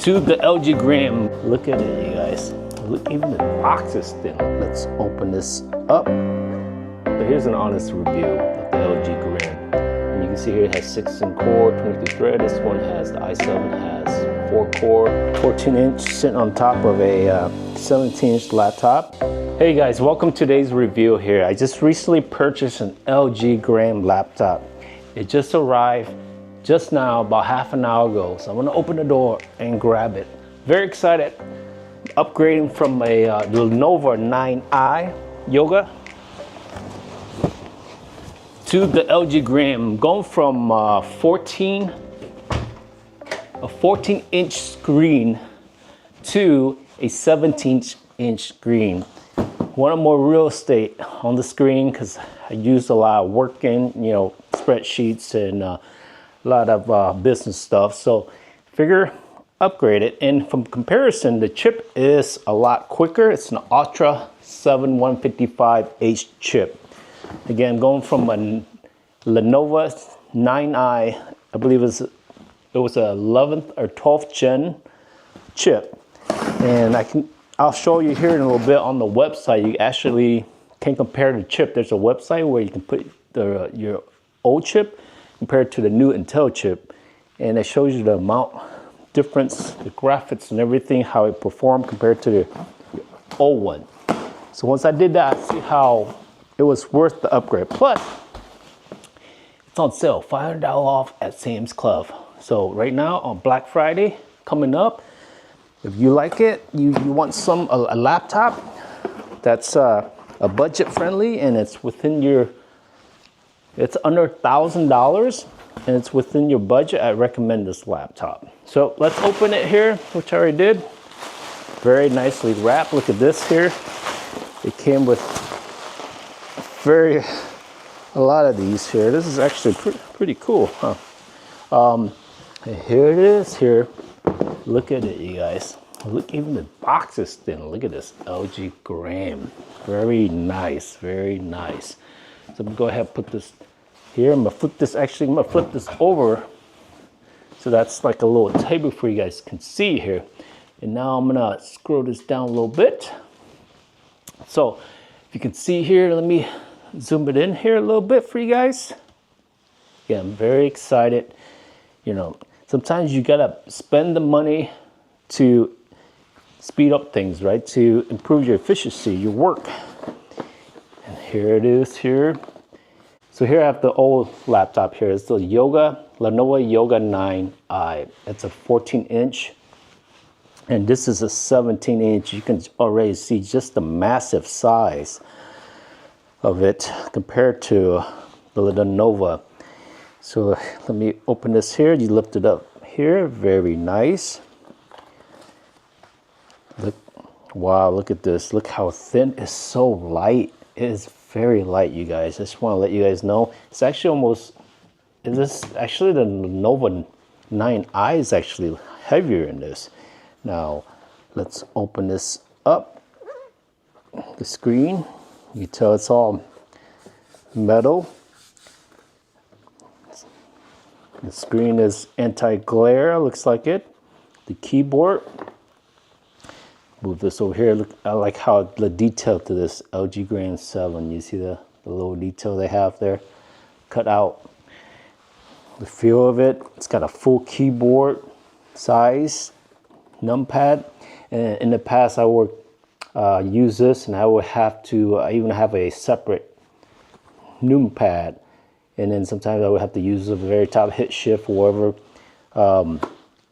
to the LG Gram. Look at it, you guys. Look, even the box is thin. Let's open this up. So here's an honest review of the LG Gram. And you can see here it has 16 core, 23 thread. This one has, the i7 has 4 core, 14-inch, sitting on top of a 17-inch laptop. Hey guys, welcome to today's review here. I just recently purchased an LG Gram laptop. It just arrived just now, about half an hour ago. So I'm gonna open the door and grab it. Very excited. Upgrading from a Lenovo 9i Yoga to the LG Gram. Going from a 14-inch screen to a 17-inch screen. Wanted more real estate on the screen because I used a lot of working, spreadsheets and a lot of business stuff. So figure upgrade it. And from comparison, the chip is a lot quicker. It's an Ultra 7 155H chip. Again, going from a Lenovo 9i, I believe it was a 11th or 12th gen chip. And I'll show you here in a little bit on the website. You actually can compare the chip. There's a website where you can put your old chip compared to the new Intel chip, and it shows you the amount difference, the graphics and everything, how it performed compared to the old one. So once I did that, I see how it was worth the upgrade. Plus, it's on sale, $500 off at Sam's Club. So right now on Black Friday coming up, if you like it, you want a laptop that's a budget friendly and it's within your, it's under $1,000 and it's within your budget, I recommend this laptop. So let's open it here, which I already did. Very nicely wrapped. Look at this here. It came with a lot of these here. This is actually pretty cool, huh? Here it is here. Look at it, you guys. Look, even the box is thin. Look at this LG Gram. Very nice, very nice. So I'm gonna go ahead and put this here. I'm gonna flip this over. So that's like a little table for you guys can see here. And now I'm gonna scroll this down a little bit. So if you can see here, let me zoom it in here a little bit for you guys. Yeah, I'm very excited. Sometimes you gotta spend the money to speed up things, right? To improve your efficiency, your work. And here it is here. So here I have the old laptop here. It's the Lenovo Yoga 9i. It's a 14-inch. And this is a 17-inch. You can already see just the massive size of it compared to the Lenovo. So let me open this here. You lift it up here. Very nice. Look, wow, look at this. Look how thin. It's so light. It is very light, you guys. I just want to let you guys know. It's actually the Lenovo 9i is actually heavier in this. Now, let's open this up. The screen. You can tell it's all metal. The screen is anti-glare, looks like it. The keyboard. Move this over here. Look, I like how the detail to this LG Gram 7. You see the little detail they have there cut out. The feel of it. It's got a full keyboard size numpad. And in the past, I would use this, and I would have to even have a separate numpad. And then sometimes I would have to use the very top, hit shift or whatever.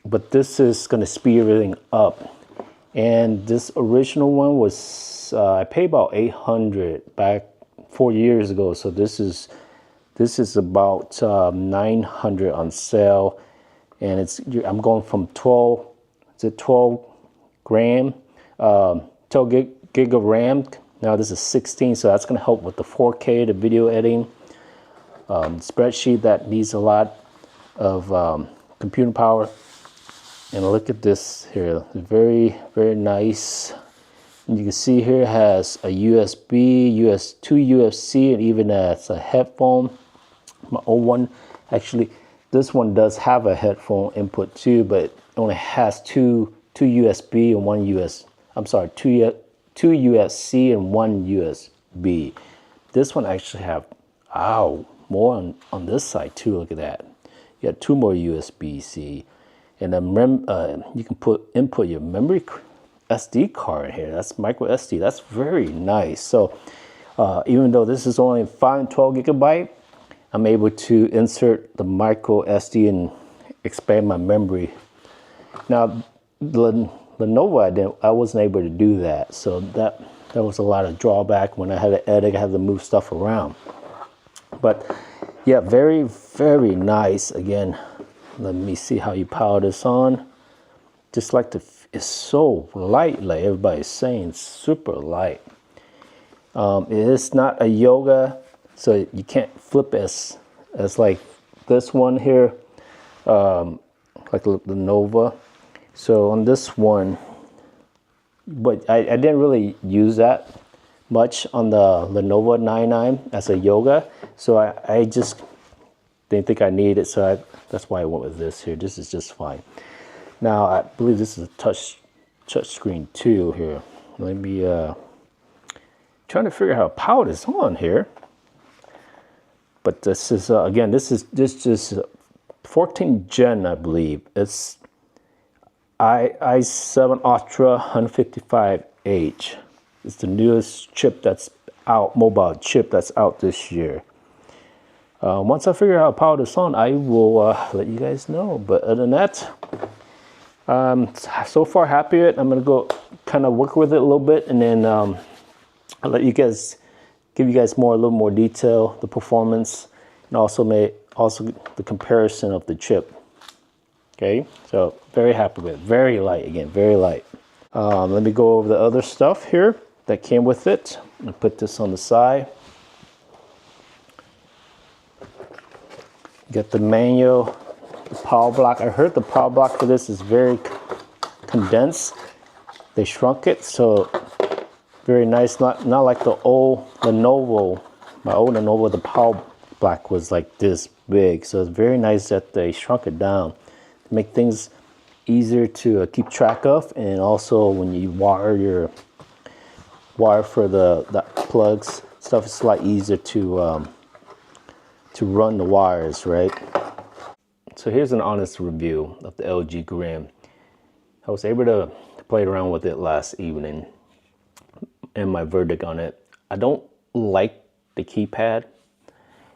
But this is going to speed everything up. And this original one was, I paid about $800 back 4 years ago. So this is about $900 on sale. And I'm going from 12 gram, 12 gig of RAM. Now this is 16, so that's going to help with the 4K, the video editing. Spreadsheet that needs a lot of computing power. And look at this here, very, very nice. And you can see here it has a USB, two USB, and even it's a headphone. My old one, actually, this one does have a headphone input too, but only has two USB and one two USB and one USB. This one actually have more on this side too. Look at that. You got two more USB-C, and then you can input your memory SD card in here. That's micro SD. That's very nice. So even though this is only 512 gigabyte, I'm able to insert the micro SD and expand my memory. Now, Lenovo, I wasn't able to do that. So that was a lot of drawback. When I had to edit, I had to move stuff around. But yeah, very, very nice. Again, let me see how you power this on. Just like it's so light, like everybody's saying, it's super light. It is not a yoga, so you can't flip as like this one here, like the Nova. So on this one, but I didn't really use that much on the Lenovo 99 as a yoga, so I just didn't think I needed it, so that's why I went with this here. This is just fine. Now I believe this is a touch screen too here. Let me trying to figure out how to power this on here. But this is again, this is 14 Gen, I believe. It's i7 Ultra 155H. It's the newest chip that's out, mobile chip that's out this year. Once I figure out how to power this on, I will let you guys know. But other than that, so far happy with it. I'm gonna go kind of work with it a little bit, and then I'll let you guys, give you guys a little more detail, the performance, and also the comparison of the chip. Okay, so very happy with it. Very light, again, very light. Let me go over the other stuff here that came with it and put this on the side. Get the manual, the power block. I heard the power block for this is very condensed. They shrunk it, so very nice. Not like the old Lenovo. My old Lenovo, the power block was like this big. So it's very nice that they shrunk it down to make things easier to keep track of, and also when you wire for the plugs stuff, it's a lot easier to run the wires, right? So here's an honest review of the LG Gram. I was able to play around with it last evening, and my verdict on it: I don't like the keypad.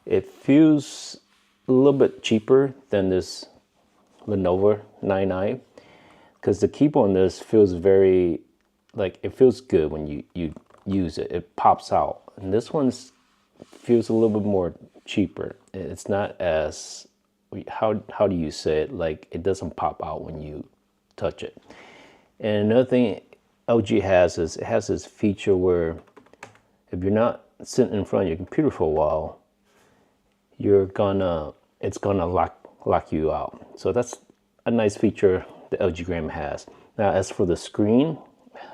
It feels a little bit cheaper than this Lenovo 99, because the keyboard on this feels very, like, it feels good when you use it. It pops out, and this one feels a little bit more cheaper. It's not as, how do you say it, like, it doesn't pop out when you touch it. And another thing LG has is it has this feature where if you're not sitting in front of your computer for a while, it's gonna lock you out. So that's a nice feature the LG Gram has. Now, as for the screen,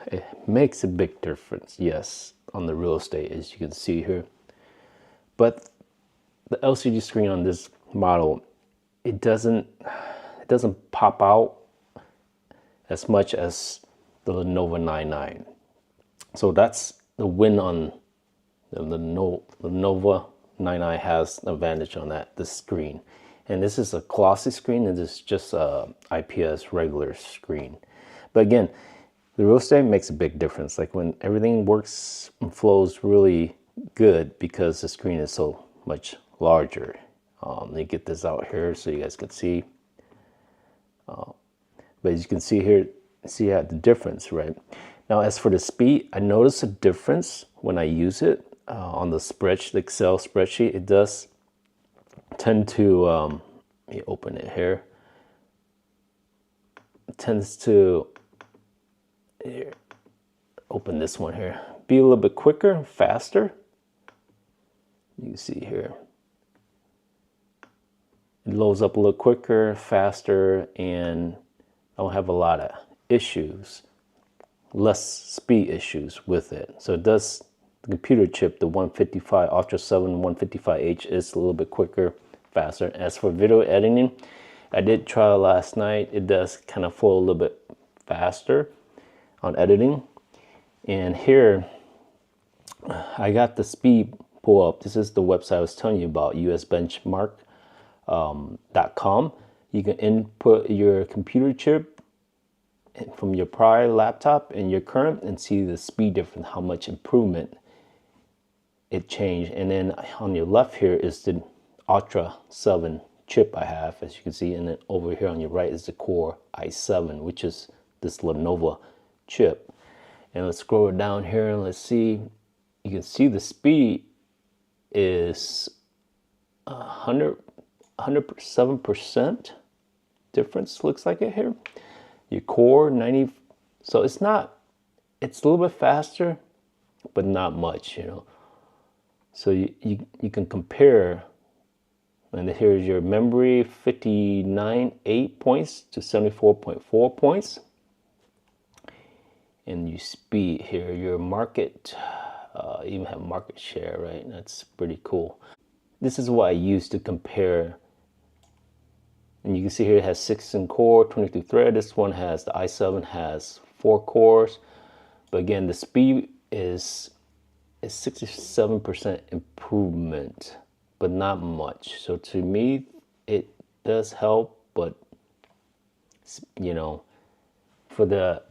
it makes a big difference, yes, on the real estate, as you can see here. But the LCD screen on this model, it doesn't pop out as much as the Lenovo 99. So that's the win on the Lenovo 99 has an advantage on that, the screen. And this is a glossy screen, and this is just a IPS regular screen. But again, the real estate makes a big difference. Like when everything works and flows really good because the screen is so much larger. Let me get this out here so you guys can see. But as you can see here, see the difference, right? Now, as for the speed, I notice a difference when I use it on the Excel spreadsheet. It does tend to, let me open it here. It tends to, here, open this one here, be a little bit quicker, faster. You can see here. It loads up a little quicker, faster, and I don't have a lot of issues, less speed issues with it. So it does, the computer chip, the 155 Ultra 7 155H is a little bit quicker, faster. As for video editing, I did try it last night. It does kind of flow a little bit faster on editing. And here, I got the speed pull up. This is the website I was telling you about, usbenchmark.com. You can input your computer chip from your prior laptop and your current and see the speed difference, how much improvement it changed. And then on your left here is the Ultra 7 chip I have, as you can see. And then over here on your right is the Core i7, which is this Lenovo chip. And let's scroll down here and let's see. You can see the speed is 107% difference, looks like it here. Your Core 90, so it's a little bit faster, but not much, you know. So you can compare, and here's your memory, 59.8 points to 74.4 points. And you speed here, your market, even have market share, right? That's pretty cool. This is what I use to compare. And you can see here it has 16 core, 22 thread. This one has, the i7 has 4 cores. But again, the speed is 67% improvement, but not much. So to me, it does help, but you know, for the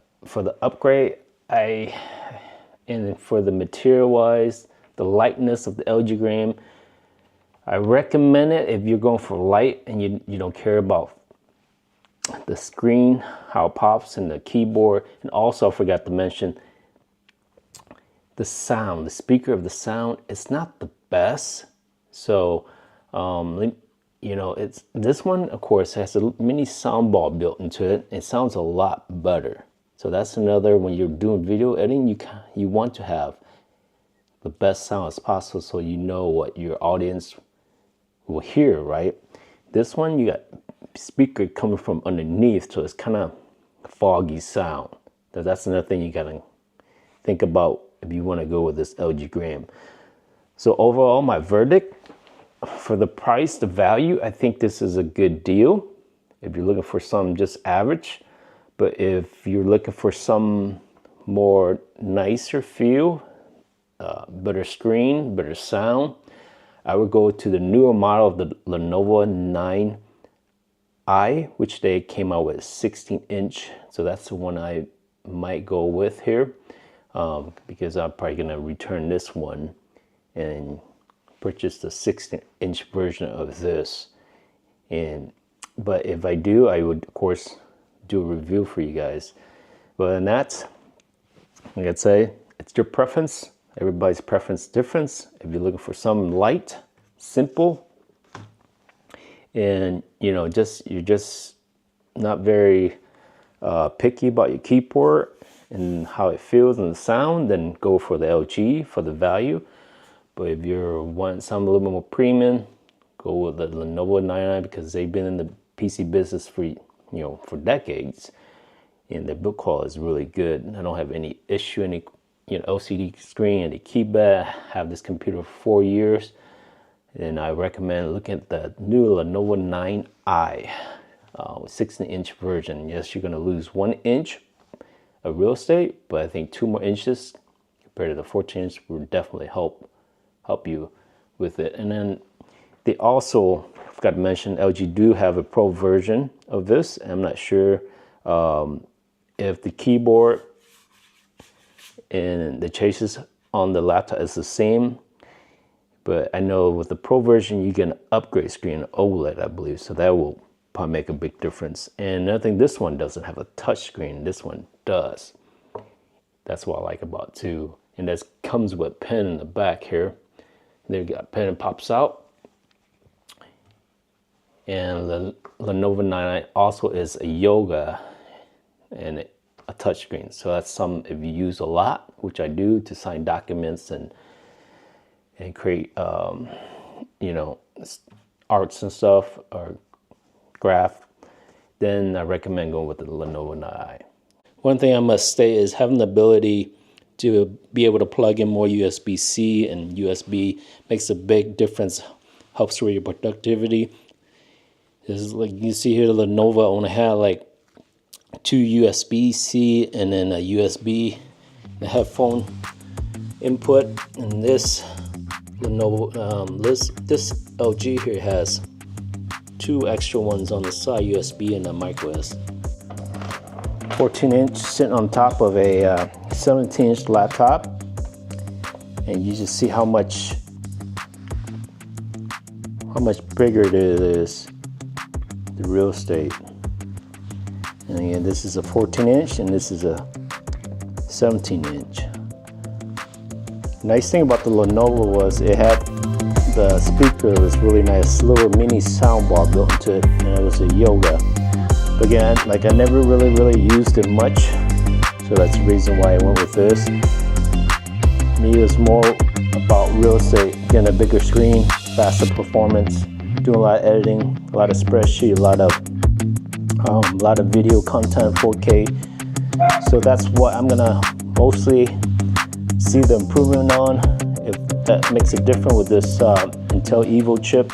upgrade, and for the material wise, the lightness of the LG-gram, I recommend it if you're going for light and you don't care about the screen, how it pops, and the keyboard. And also I forgot to mention the sound, the speaker of the sound, it's not the best. So, you know, this one, of course, has a mini soundbar built into it. It sounds a lot better. So that's another, when you're doing video editing, you want to have the best sound as possible so you know what your audience will hear, right? This one, you got speaker coming from underneath, so it's kind of foggy sound. That's another thing you gotta think about if you want to go with this LG-gram. So overall, my verdict, for the price, the value, I think this is a good deal. If you're looking for some just average, but if you're looking for some more nicer feel, better screen, better sound, I would go to the newer model of the Lenovo 9i, which they came out with 16-inch. So that's the one I might go with here, because I'm probably gonna return this one and purchase the 16-inch version of this. But if I do, I would of course do a review for you guys. But in that, like I'd say, it's your preference. Everybody's preference difference. If you're looking for something light, simple, and you know, you're just not very picky about your keyboard and how it feels and the sound, then go for the LG for the value. But if you're wanting something a little bit more premium, go with the Lenovo 9i, because they've been in the PC business for for decades, and the build quality is really good. I don't have any issue, any LCD screen, any keypad. I have this computer for 4 years, and I recommend looking at the new Lenovo 9i 16-inch version. Yes, you're going to lose 1 inch of real estate, but I think 2 more inches compared to the 14-inch will definitely help you with it. And then they also, I forgot to mention, LG do have a pro version of this. I'm not sure if the keyboard and the chassis on the laptop is the same, but I know with the pro version you get an upgrade screen, OLED, I believe, so that will probably make a big difference. And another thing, this one doesn't have a touch screen, this one does. That's what I like about it too. And that comes with a pen in the back here. There you got a pen, pops out. And the Lenovo 9i also is a yoga and a touchscreen. So that's something if you use a lot, which I do, to sign documents and create arts and stuff, or graph, then I recommend going with the Lenovo 9i. One thing I must state is having the ability to be able to plug in more USB-C and USB makes a big difference, helps with your productivity. This is like you see here, the Lenovo only had like 2 USB-C and then a USB, the headphone input, and this Lenovo, this LG here has 2 extra ones on the side, USB and a micro SD. 14-inch sitting on top of a 17-inch laptop, and you just see how much bigger it is, the real estate. And again, this is a 14-inch and this is a 17-inch. Nice thing about the Lenovo was it had the speaker was really nice, little mini soundbar built into it, and it was a Yoga. But again, like I never really used it much, so that's the reason why I went with this. Me, it was more about real estate, getting a bigger screen, faster performance, doing a lot of editing, a lot of spreadsheet, a lot of video content, 4K. So that's what I'm gonna mostly see the improvement on. If that makes it different with this Intel Evo chip,